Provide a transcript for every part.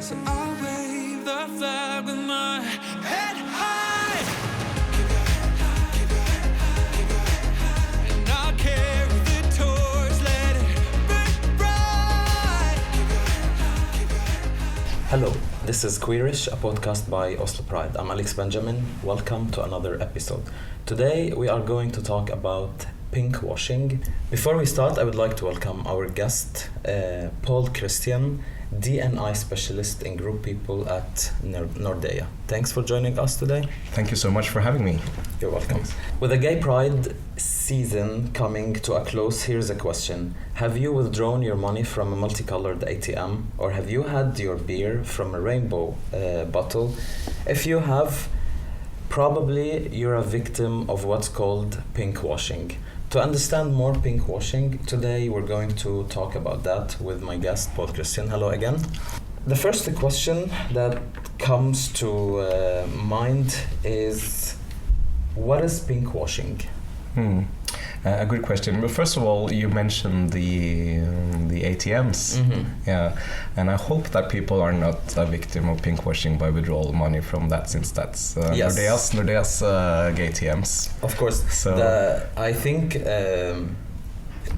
So I'll wave the flag with my head high. Keep your head high, keep your head high, keep your head high. And I'll carry the torch, let it burn bright. Keep your head high, keep your head high. Hello, this is Queerish, a podcast by Oslo Pride. I'm Alex Benjamin. Welcome to another episode. Today we are going to talk about pink washing. Before we start, I would like to welcome our guest, Paal Christian, D&I specialist in group people at Nordea. Thanks for joining us today. Thank you so much for having me. You're welcome. Thanks. With the Gay Pride season coming to a close, here's a question. Have you withdrawn your money from a multicolored ATM, or have you had your beer from a rainbow bottle? If you have, probably you're a victim of what's called pink washing. To understand more pink washing, today we're going to talk about that with my guest, Paal Christian. Hello again. The first question that comes to mind is, what is pink washing? A good question. But first of all, you mentioned the ATMs. Mm-hmm. Yeah, and I hope that people are not a victim of pink washing by withdrawal money from that, since that's Yes. Nordeas gay ATMs. Of course. So I think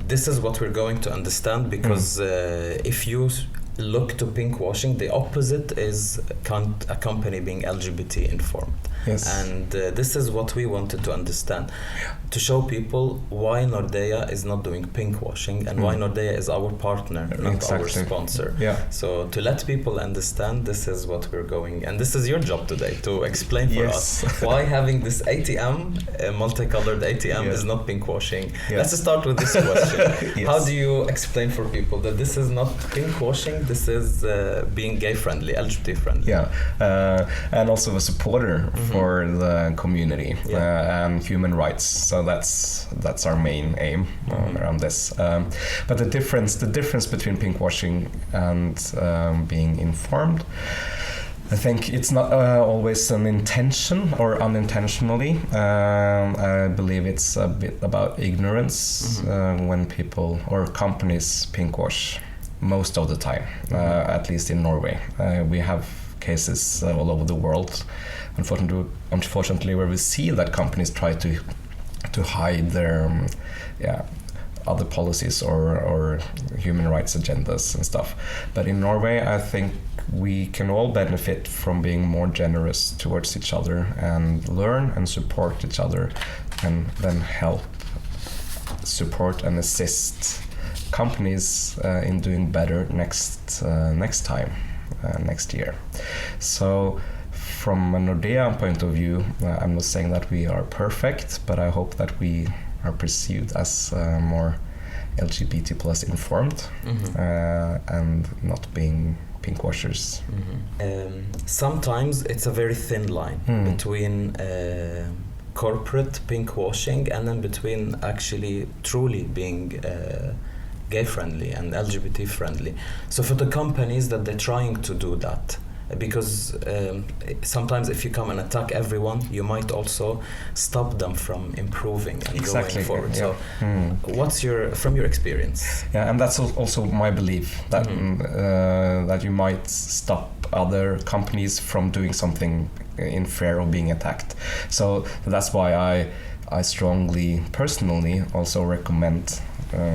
this is what we're going to understand, because if you look to pink washing, the opposite is a company being LGBT informed. Yes. And this is what we wanted to understand, to show people why Nordea is not doing pink washing and why Nordea is our partner, not our sponsor. Yeah. So to let people understand, this is what we're going, and this is your job today, to explain for us why having this ATM, a multicolored ATM, is not pink washing. Yes. Let's start with this question. Yes. How do you explain for people that this is not pink washing, this is being gay friendly, LGBT friendly? Yeah, and also a supporter for the community and human rights. So that's our main aim around this. But the difference between pink washing and being informed, I think it's not always an intention or unintentionally. I believe it's a bit about ignorance when people or companies pink wash most of the time, at least in Norway. We have cases all over the world, unfortunately, where we see that companies try to hide their other policies or human rights agendas and stuff. But in Norway, I think we can all benefit from being more generous towards each other and learn and support each other, and then help support and assist companies in doing better next time, next year. So from a Nordea point of view, I'm not saying that we are perfect, but I hope that we are perceived as more LGBT plus informed and not being pink washers. Sometimes it's a very thin line between corporate pink washing and then between actually truly being gay friendly and LGBT friendly. So for the companies that they're trying to do that, because sometimes if you come and attack everyone, you might also stop them from improving and going forward. Yeah. So what's from your experience? Yeah, and that's also my belief, that that you might stop other companies from doing something in fear of being attacked. So that's why I strongly personally also recommend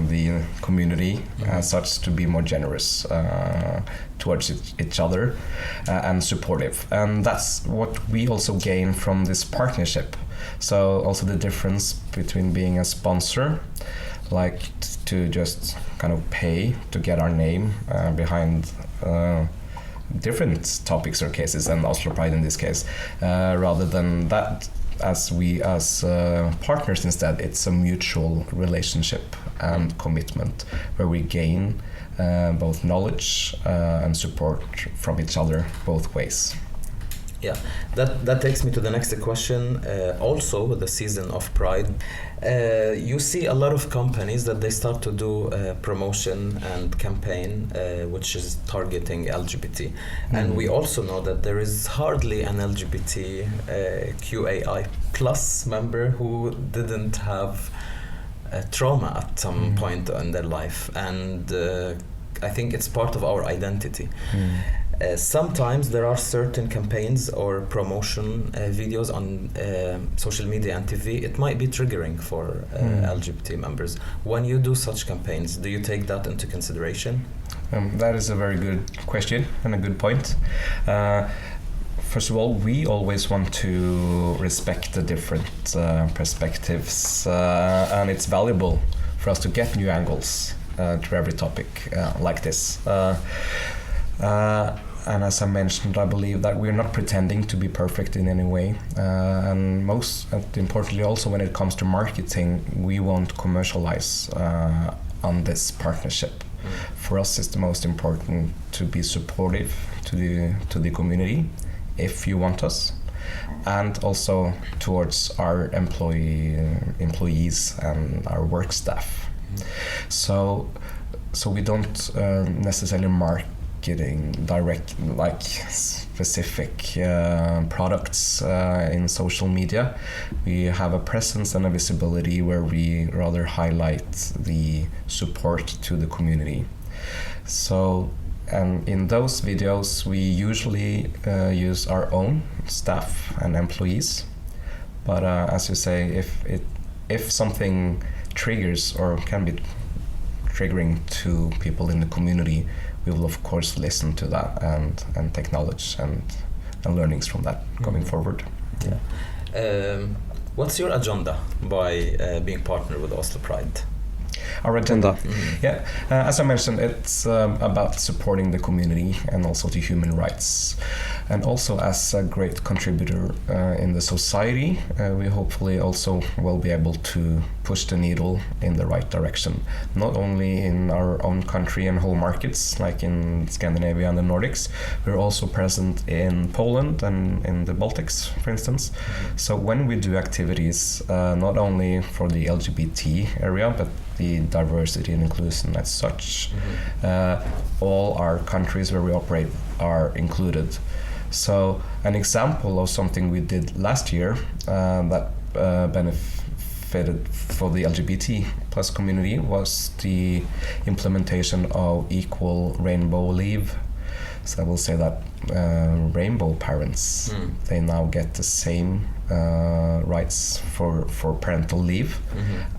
the community as such to be more generous towards each other and supportive, and that's what we also gain from this partnership. So also the difference between being a sponsor, like to just kind of pay to get our name behind different topics or cases, and Oslo Pride in this case, rather than that, as partners instead, it's a mutual relationship and commitment where we gain both knowledge and support from each other both ways. Yeah, that takes me to the next question. Also with the season of Pride, you see a lot of companies that they start to do promotion and campaign which is targeting LGBT. And we also know that there is hardly an LGBTQIA plus member who didn't have trauma at some point in their life, and I think it's part of our identity. Sometimes there are certain campaigns or promotion videos on social media and TV. It might be triggering for LGBT members. When you do such campaigns, do you take that into consideration? That is a very good question and a good point. First of all, we always want to respect the different perspectives, and it's valuable for us to get new angles to every topic like this. And as I mentioned, I believe that we're not pretending to be perfect in any way. And most importantly, also when it comes to marketing, we won't commercialize on this partnership. For us, it's the most important to be supportive to the community, if you want us, and also towards our employees and our work staff. So we don't necessarily marketing direct like specific products in social media. We have a presence and a visibility where we rather highlight the support to the community. So, and in those videos we usually use our own staff and employees, but as you say, if something triggers or can be triggering to people in the community, we will of course listen to that and take knowledge and learnings from that going forward. Yeah. What's your agenda by being partnered with Oslo Pride? Our agenda, yeah, as I mentioned, it's about supporting the community and also the human rights, and also as a great contributor in the society, we hopefully also will be able to push the needle in the right direction, not only in our own country and whole markets like in Scandinavia and the Nordics. We're also present in Poland and in the Baltics, for instance. So when we do activities, not only for the LGBT area, but the diversity and inclusion as such, all our countries where we operate are included. So an example of something we did last year that benefited for the LGBT plus community was the implementation of equal rainbow leave. So I will say that rainbow parents, they now get the same rights for parental leave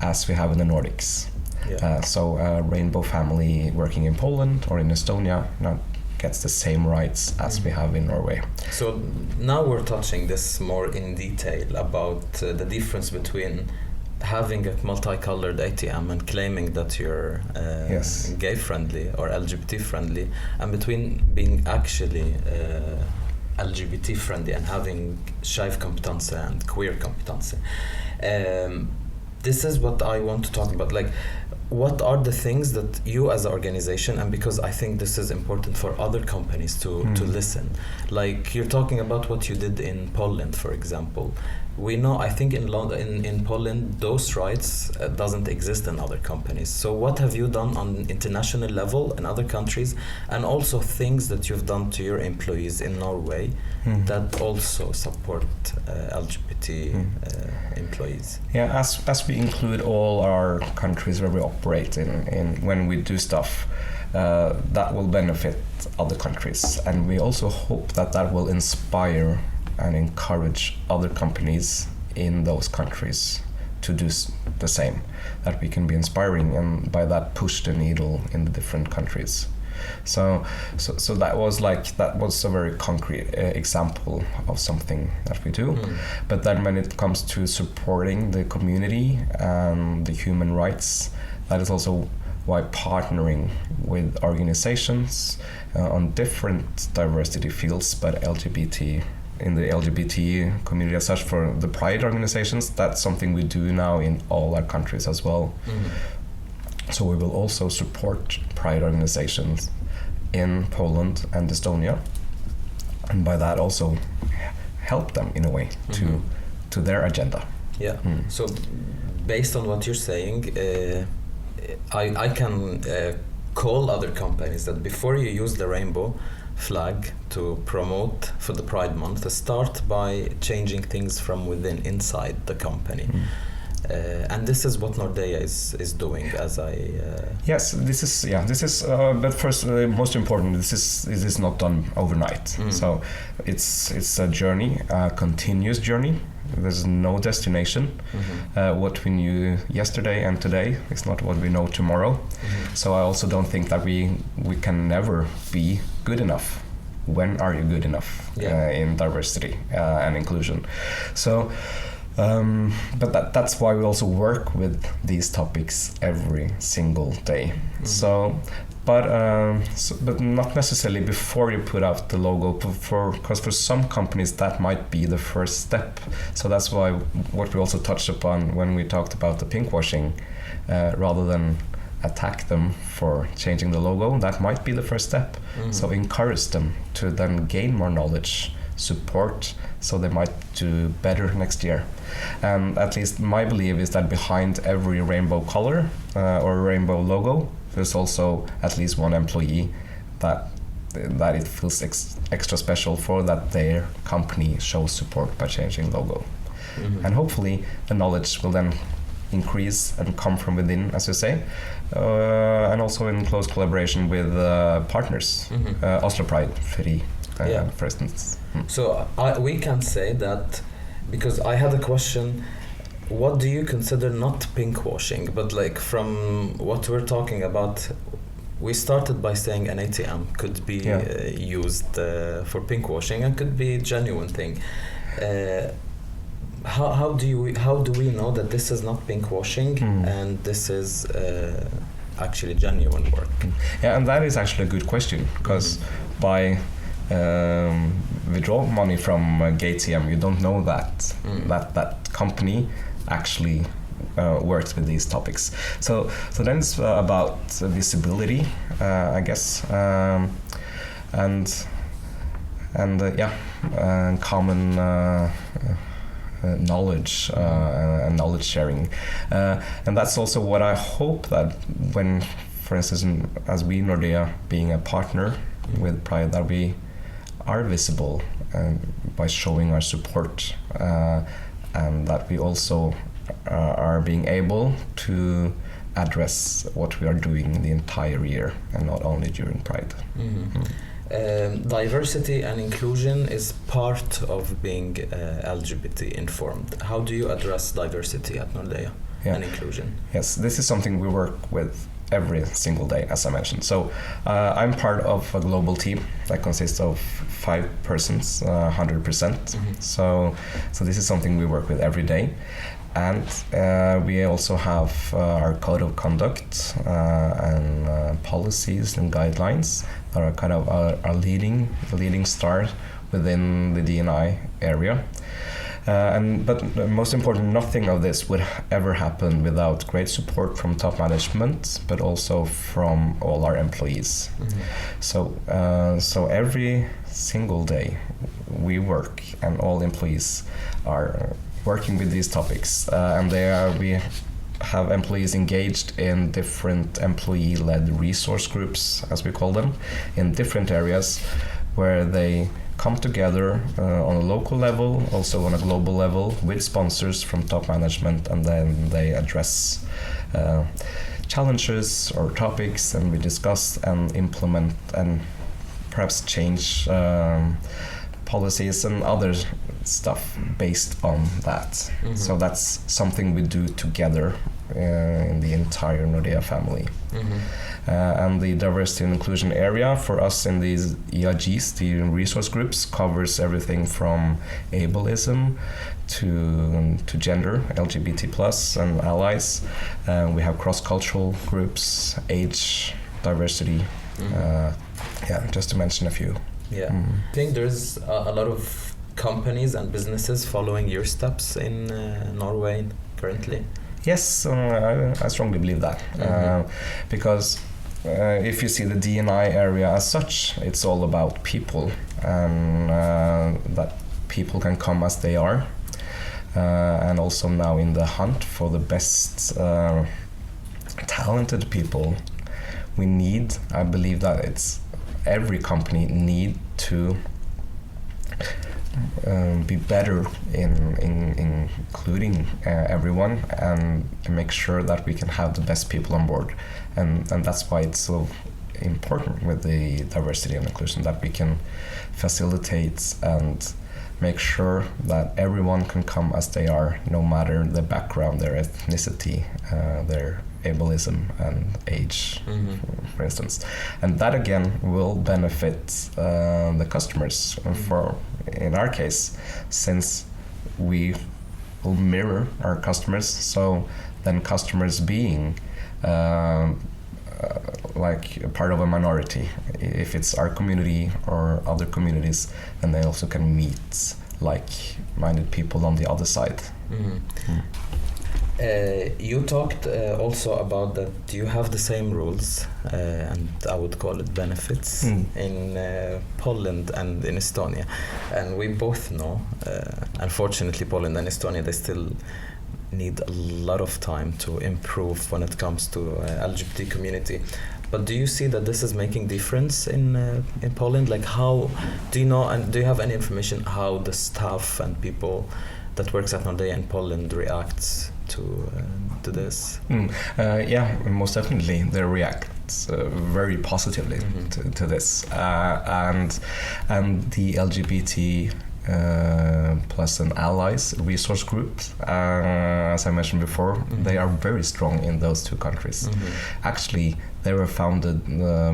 as we have in the Nordics. Yeah. So a rainbow family working in Poland or in Estonia now gets the same rights as we have in Norway. So now we're touching this more in detail about the difference between having a multicolored ATM and claiming that you're gay friendly or LGBT friendly, and between being actually LGBT friendly and having Skeiv kompetanse and queer kompetanse. This is what I want to talk about. Like, what are the things that you as an organization, and because I think this is important for other companies to listen, like you're talking about what you did in Poland, for example. We know, I think in Poland, those rights doesn't exist in other companies. So what have you done on international level in other countries, and also things that you've done to your employees in Norway that also support LGBT employees? Yeah, as we include all our countries where we operate in when we do stuff, that will benefit other countries, and we also hope that will inspire and encourage other companies in those countries to do the same, that we can be inspiring and by that push the needle in the different countries. So that was a very concrete example of something that we do. But then when it comes to supporting the community and the human rights, that is also why partnering with organizations on different diversity fields, but LGBT in the LGBT community as such, for the Pride organizations, that's something we do now in all our countries as well. So we will also support Pride organizations in Poland and Estonia, and by that also help them in a way to their agenda. Yeah. So based on what you're saying, I can call other companies that before you use the rainbow flag to promote for the Pride Month, start by changing things from within, inside the company. And this is what Nordea is doing, as I. Yes, this is. But first, most important, this is not done overnight. So it's a journey, a continuous journey. There's no destination. What we knew yesterday and today is not what we know tomorrow. So I also don't think that we can never be good enough. When are you good enough in diversity and inclusion? So, but that's why we also work with these topics every single day. So, but not necessarily before you put out the logo, because for some companies that might be the first step. So that's why what we also touched upon when we talked about the pinkwashing, rather than attack them for changing the logo, that might be the first step. So encourage them to then gain more knowledge, support, so they might do better next year. And at least my belief is that behind every rainbow color or rainbow logo, there's also at least one employee that it feels extra special for, that their company shows support by changing logo. And hopefully the knowledge will then increase and come from within, as you say, and also in close collaboration with partners, Oslo Pride, Fri, for instance. So we can say that, because I had a question, what do you consider not pinkwashing? But like from what we're talking about, we started by saying an ATM could be used for pinkwashing and could be a genuine thing. How do we know that this is not pinkwashing and this is actually genuine work? Yeah, and that is actually a good question, because by withdraw money from ATM, you don't know that that company actually works with these topics. So then it's about visibility, I guess, and common knowledge and knowledge sharing, and that's also what I hope that when, for instance, as we Nordea being a partner with Pride, that we are visible by showing our support, and that we also are being able to address what we are doing the entire year and not only during Pride. Diversity and inclusion is part of being LGBT informed. How do you address diversity at Nordea and inclusion? Yes, this is something we work with every single day, as I mentioned. So I'm part of a global team that consists of 5 persons, 100%. So this is something we work with every day. And we also have our code of conduct and policies and guidelines that are kind of our leading star within the D&I area. But most important, nothing of this would ever happen without great support from top management, but also from all our employees. So every single day we work, and all employees are working with these topics, and we have employees engaged in different employee-led resource groups, as we call them, in different areas, where they come together on a local level, also on a global level, with sponsors from top management, and then they address challenges or topics, and we discuss and implement and perhaps change policies and other stuff based on that. So that's something we do together in the entire Nordea family. And the diversity and inclusion area for us in these ERGs, the resource groups, covers everything from ableism to gender, LGBT plus and allies. We have cross-cultural groups, age, diversity, just to mention a few. I think there's a lot of companies and businesses following your steps in Norway currently. Yes, I strongly believe that, because if you see the D&I area as such, it's all about people, and that people can come as they are, and also now in the hunt for the best talented people, I believe that every company need to be better in including everyone and make sure that we can have the best people on board, and that's why it's so important with the diversity and inclusion, that we can facilitate and make sure that everyone can come as they are, no matter their background, their ethnicity, their ableism and age, for instance. And that again will benefit the customers, for in our case, since we will mirror our customers, so then customers being like a part of a minority, if it's our community or other communities, then they also can meet like-minded people on the other side. You talked also about that you have the same rules, and I would call it benefits, in Poland and in Estonia. And we both know, unfortunately, Poland and Estonia, they still need a lot of time to improve when it comes to LGBT community. But do you see that this is making difference in Poland? Like, how do you know, and do you have any information how the staff and people that works at Nordea in Poland reacts to this? Yeah, most definitely they react very positively to this, and the LGBT plus an allies resource group, as I mentioned before, they are very strong in those two countries. Actually, they were founded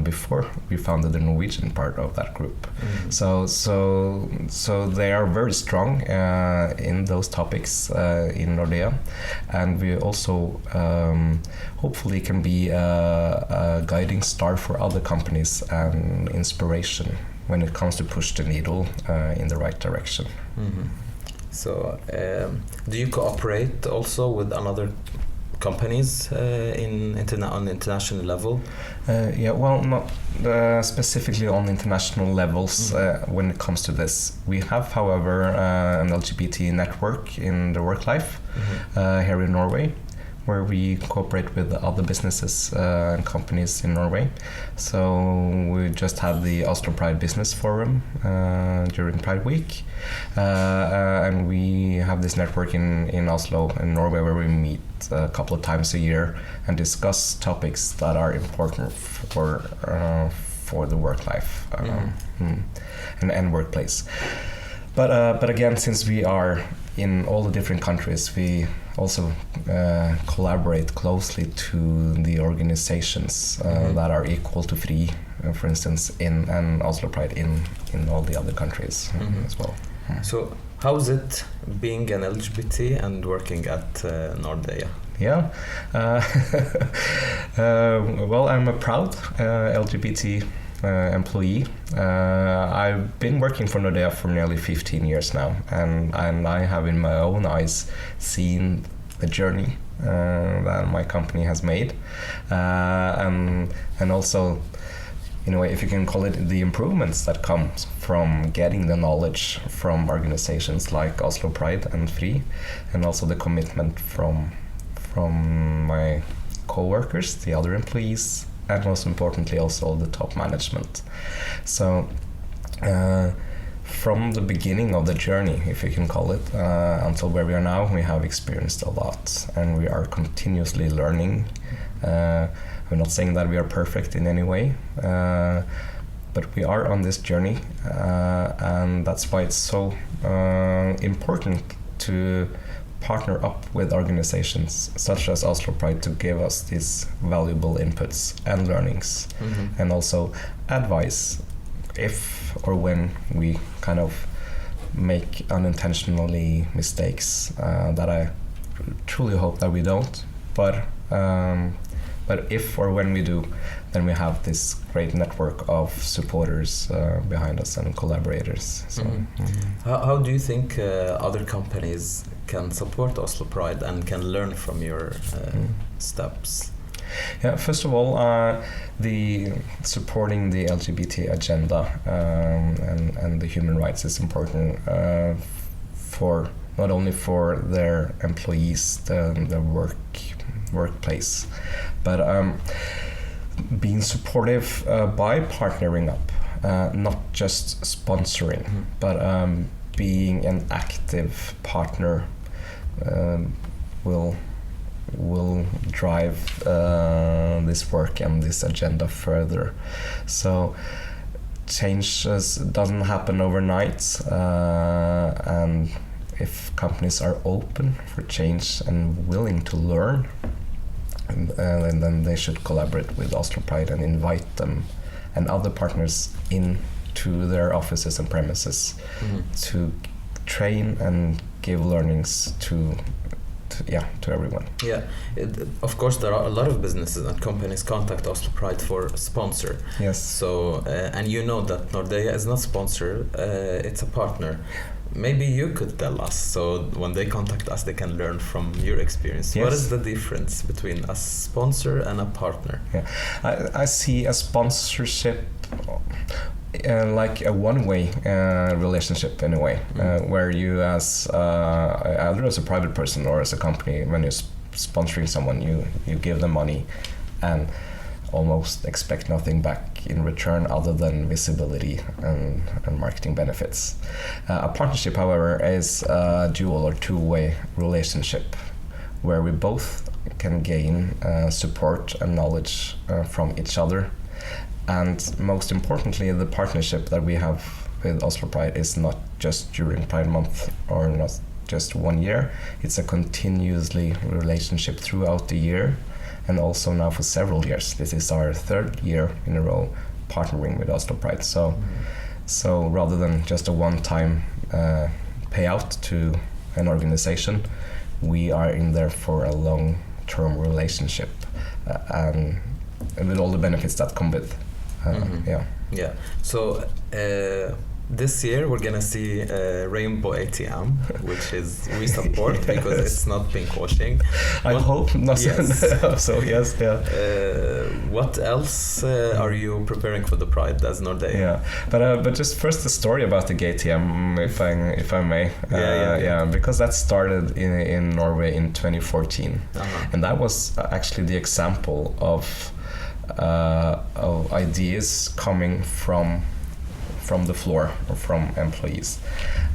before we founded the Norwegian part of that group. So they are very strong in those topics in Nordea, and we also hopefully can be a guiding star for other companies and inspiration when it comes to push the needle in the right direction. So do you cooperate also with another companies on international level? Yeah, well, not specifically on international levels when it comes to this. We have, however, an LGBT network in the work life here in Norway, where we cooperate with other businesses and companies in Norway. So we just had the Oslo Pride Business Forum during Pride Week, and we have this network in Oslo in Norway, where we meet a couple of times a year and discuss topics that are important for the work life and workplace. But again, since we are in all the different countries, we also collaborate closely to the organizations that are equal to FRI, for instance, and Oslo Pride in all the other countries as well. So how's it being an LGBT and working at Nordea? Yeah, well, I'm a proud LGBT employee. I've been working for Nordea for nearly 15 years now, and I have in my own eyes seen the journey that my company has made, and also, in a way, if you can call it, the improvements that comes from getting the knowledge from organizations like Oslo Pride and FRI, and also the commitment from my co-workers, the other employees, and most importantly also the top management. So from the beginning of the journey, if you can call it, until where we are now, we have experienced a lot, and we are continuously learning. We're not saying that we are perfect in any way, but we are on this journey, and that's why it's so important to partner up with organizations such as Oslo Pride to give us these valuable inputs and learnings, and also advice if or when we kind of make unintentionally mistakes that I truly hope that we don't, but if or when we do, then we have this great network of supporters behind us and collaborators. So, How do you think other companies can support Oslo Pride and can learn from your steps? Yeah, first of all, the supporting the LGBT agenda and the human rights is important for not only for their employees, the workplace, but being supportive by partnering up, not just sponsoring, but being an active partner will drive this work and this agenda further. So change doesn't happen overnight, and if companies are open for change and willing to learn, and then they should collaborate with Oslo Pride and invite them and other partners into their offices and premises to train and give learnings to everyone. Yeah, of course there are a lot of businesses and companies contact Oslo Pride for sponsor. Yes. So and you know that Nordea is not sponsor, it's a partner. Maybe you could tell us, so when they contact us they can learn from your experience. Yes. What is the difference between a sponsor and a partner? Yeah, I see a sponsorship like a one-way relationship in a way, where you as either as a private person or as a company, when you're sponsoring someone, you give them money and almost expect nothing back in return other than visibility and marketing benefits. A partnership, however, is a dual or two-way relationship where we both can gain support and knowledge from each other. And most importantly, the partnership that we have with Oslo Pride is not just during Pride Month or not just 1 year. It's a continuously relationship throughout the year, and also now for several years. This is our 3rd year in a row partnering with Oslo Pride. So rather than just a one-time payout to an organization, we are in there for a long-term relationship, and with all the benefits that come with. Yeah. So this year we're gonna see Rainbow ATM, which is we support because it's not pinkwashing. I hope not. Yes. So yes, yeah. What else are you preparing for the Pride as Nordea? Yeah, but just first the story about the GTM, if I may. Yeah. Because that started in Norway in 2014, and that was actually the example of ideas coming from the floor or from employees.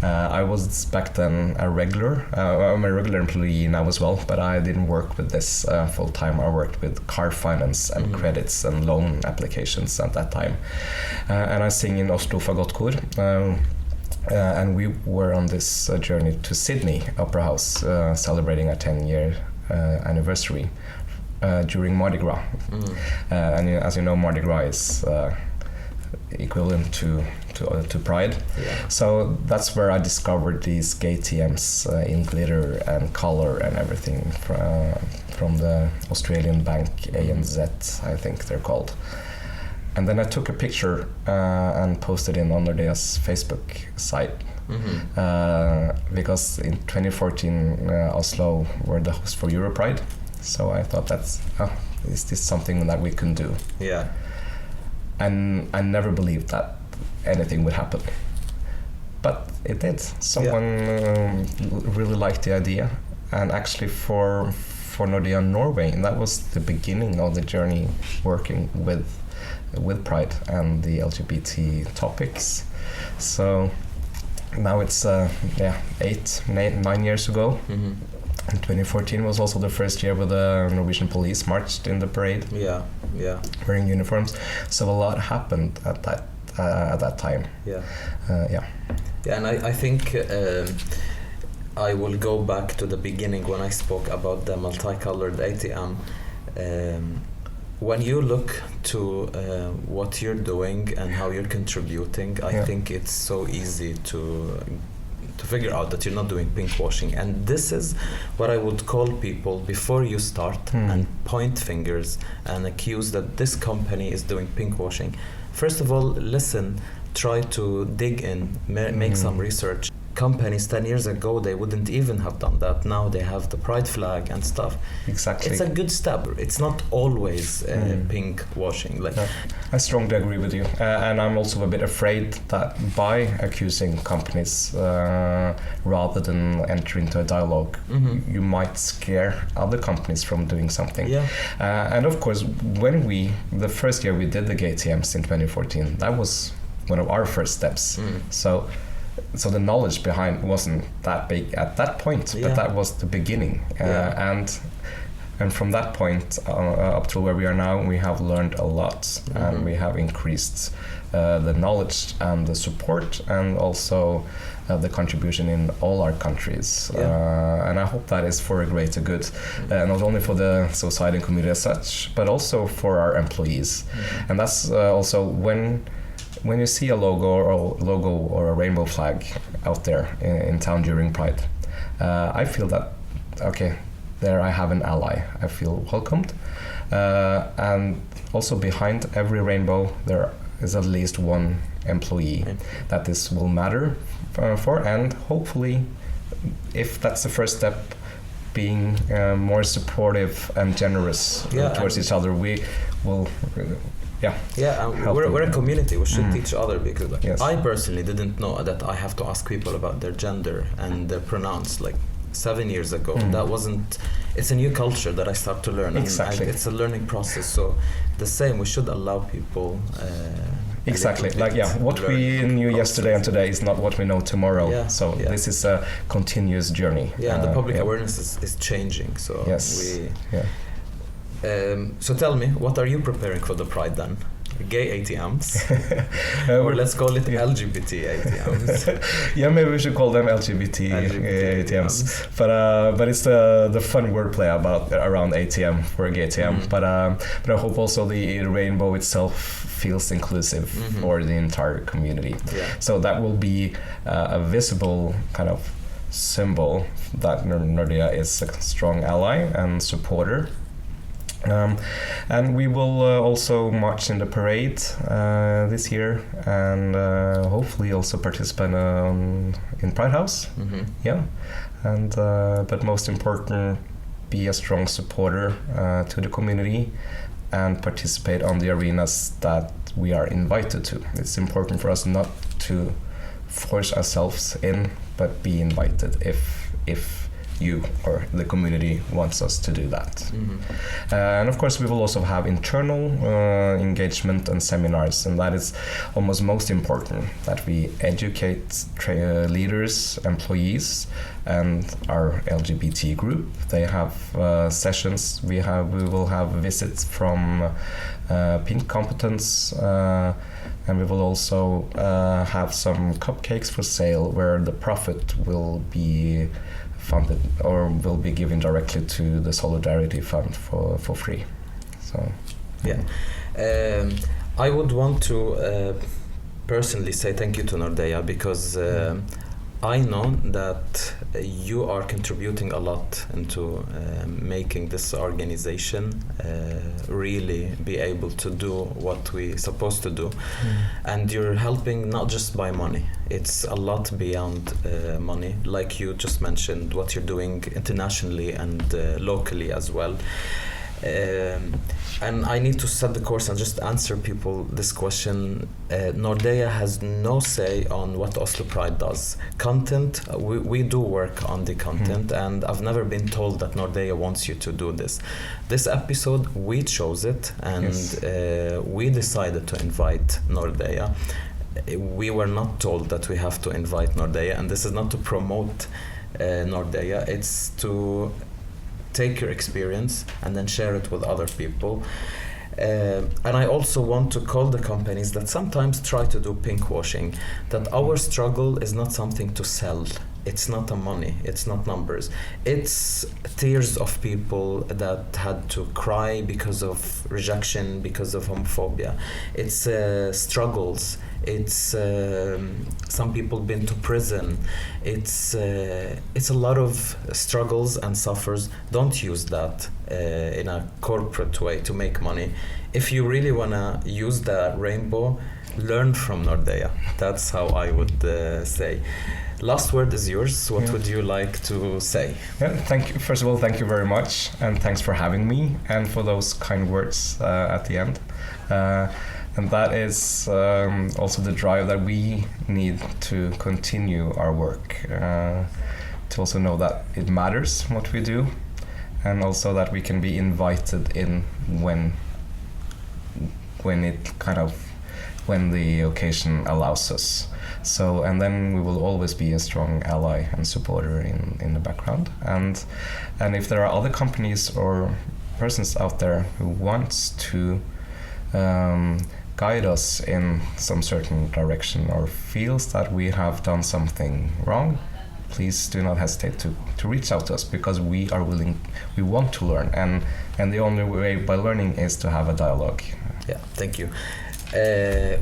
I was back then a regular. I'm a regular employee now as well, but I didn't work with this full time. I worked with car finance and credits and loan applications at that time. And I sing in Oslo Fagottkor. And we were on this journey to Sydney Opera House, celebrating a 10-year anniversary during Mardi Gras. And as you know, Mardi Gras is equivalent to Pride. Yeah. So that's where I discovered these GTMs in glitter and color and everything from the Australian bank ANZ, I think they're called. And then I took a picture and posted it on Nordea's Facebook site. Because in 2014 Oslo were the host for Europride. So I thought is this something that we can do? Yeah. And I never believed that anything would happen. But it did. Someone really liked the idea. And actually for Nordea Norway, that was the beginning of the journey working with Pride and the LGBT topics. So now it's 9 years ago. And 2014 was also the first year where the Norwegian police marched in the parade. Yeah. Wearing uniforms. So a lot happened at that time. Yeah, and I think I will go back to the beginning when I spoke about the multicolored ATM. When you look to what you're doing and how you're contributing, I think it's so easy to figure out that you're not doing pinkwashing. And this is what I would call people before you start and point fingers and accuse that this company is doing pinkwashing. First of all, listen, try to dig in, make some research. Companies 10 years ago, they wouldn't even have done that. Now they have the pride flag and stuff. Exactly. It's a good step. It's not always pink washing. I strongly agree with you. And I'm also a bit afraid that by accusing companies rather than enter into a dialogue, you might scare other companies from doing something. Yeah. And of course, when the first year we did the GTMs in 2014, that was one of our first steps. So so the knowledge behind wasn't that big at that point, but that was the beginning. And from that point up to where we are now, we have learned a lot, and we have increased the knowledge and the support, and also the contribution in all our countries. And I hope that is for a greater good, not only for the society and community as such, but also for our employees. And that's also when you see a logo or a rainbow flag out there in town during Pride, I feel that, okay, there I have an ally. I feel welcomed. And also behind every rainbow, there is at least one employee that this will matter for, and hopefully, if that's the first step, being more supportive and generous towards each other, we will we're a community. We should teach other, because I personally didn't know that I have to ask people about their gender and their pronouns like 7 years ago. That wasn't, it's a new culture that I start to learn. Exactly. It's a learning process. So the same, we should allow people exactly, like what we knew yesterday and today is not what we know tomorrow. This is a continuous journey. And the public awareness is changing. So so tell me, what are you preparing for the Pride then? Gay ATMs, or let's call it LGBT ATMs. Maybe we should call them LGBT ATMs. But it's the fun wordplay around ATM for a gay ATM. But I hope also the rainbow itself feels inclusive for the entire community. So that will be a visible kind of symbol that Nordea is a strong ally and supporter. And we will also march in the parade this year, and hopefully also participate in Pride House. And but most important, be a strong supporter to the community and participate on the arenas that we are invited to. It's important for us not to force ourselves in, but be invited if you or the community wants us to do that. And of course we will also have internal engagement and seminars, and that is almost most important, that we educate leaders, employees, and our LGBT group. They have sessions. We will have visits from Pink Competence, and we will also have some cupcakes for sale where the profit will be funded or will be given directly to the Solidarity Fund for free. So I would want to personally say thank you to Nordea, because I know that you are contributing a lot into making this organization really be able to do what we're supposed to do. And you're helping not just by money. It's a lot beyond money. Like you just mentioned, what you're doing internationally and locally as well. And I need to set the course and just answer people this question. Nordea has no say on what Oslo Pride does. Content, we do work on the content, and I've never been told that Nordea wants you to do this. This episode, we chose it, and we decided to invite Nordea. We were not told that we have to invite Nordea, and this is not to promote Nordea, it's to take your experience and then share it with other people. And I also want to call the companies that sometimes try to do pinkwashing, that our struggle is not something to sell. It's not a money, it's not numbers. It's tears of people that had to cry because of rejection, because of homophobia. It's struggles. It's some people been to prison. It's a lot of struggles and suffers. Don't use that in a corporate way to make money. If you really wanna use the rainbow, learn from Nordea. That's how I would say. Last word is yours. What would you like to say? Thank you. First of all, thank you very much, and thanks for having me, and for those kind words at the end. And that is also the drive that we need to continue our work, to also know that it matters what we do, and also that we can be invited in when when the occasion allows us. So, and then we will always be a strong ally and supporter in the background. And if there are other companies or persons out there who wants to guide us in some certain direction or feels that we have done something wrong, please do not hesitate to reach out to us, because we are willing, we want to learn, and the only way by learning is to have a dialogue. Yeah, thank you.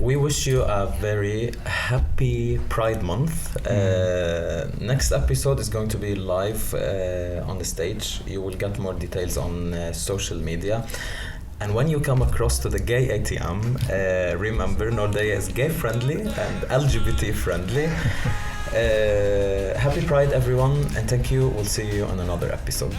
We wish you a very happy Pride Month. Next episode is going to be live on the stage. You will get more details on social media. And when you come across to the gay ATM, remember Nordea is gay friendly and LGBT friendly. Happy Pride everyone, and thank you. We'll see you on another episode.